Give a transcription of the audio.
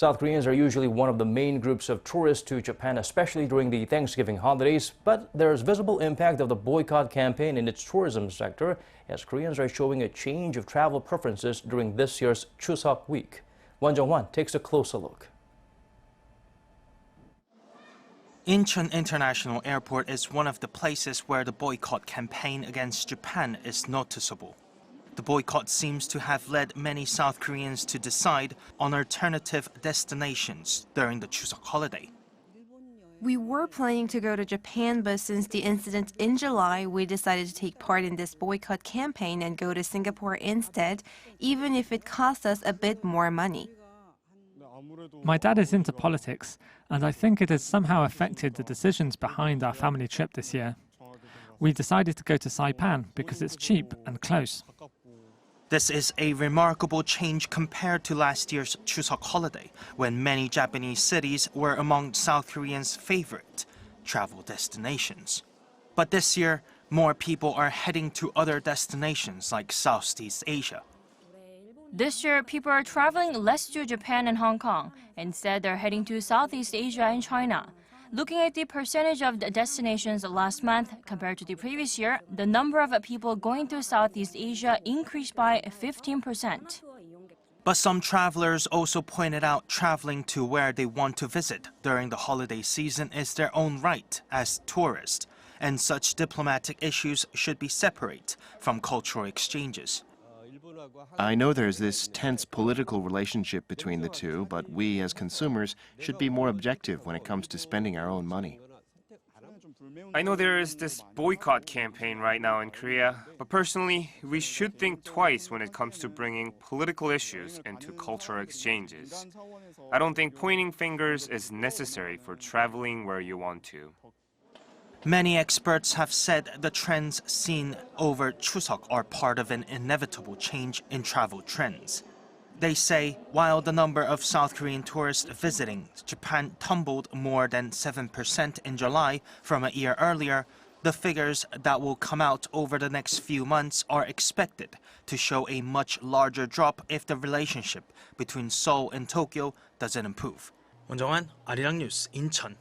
South Koreans are usually one of the main groups of tourists to Japan, especially during the Thanksgiving holidays. But there's visible impact of the boycott campaign in its tourism sector, as Koreans are showing a change of travel preferences during this year's Chuseok week. Jung-hwan takes a closer look. Incheon International Airport is one of the places where the boycott campaign against Japan is noticeable. The boycott seems to have led many South Koreans to decide on alternative destinations during the Chuseok holiday. We were planning to go to Japan, but since the incident in July, we decided to take part in this boycott campaign and go to Singapore instead, even if it cost us a bit more money. My dad is into politics, and I think it has somehow affected the decisions behind our family trip this year. We decided to go to Saipan because it's cheap and close. This is a remarkable change compared to last year's Chuseok holiday, when many Japanese cities were among South Koreans' favorite travel destinations. But this year, more people are heading to other destinations like Southeast Asia. This year, people are traveling less to Japan and Hong Kong. Instead, they're heading to Southeast Asia and China. Looking at the percentage of the destinations last month compared to the previous year, the number of people going to Southeast Asia increased by 15%. But some travelers also pointed out traveling to where they want to visit during the holiday season is their own right as tourists, and such diplomatic issues should be separate from cultural exchanges. I know there's this tense political relationship between the two, but we as consumers should be more objective when it comes to spending our own money. I know there is this boycott campaign right now in Korea, but personally, we should think twice when it comes to bringing political issues into cultural exchanges. I don't think pointing fingers is necessary for traveling where you want to. Many experts have said the trends seen over Chuseok are part of an inevitable change in travel trends. They say while the number of South Korean tourists visiting Japan tumbled more than 7% in July from a year earlier, the figures that will come out over the next few months are expected to show a much larger drop if the relationship between Seoul and Tokyo doesn't improve. Jung-hwan, Arirang News, Incheon.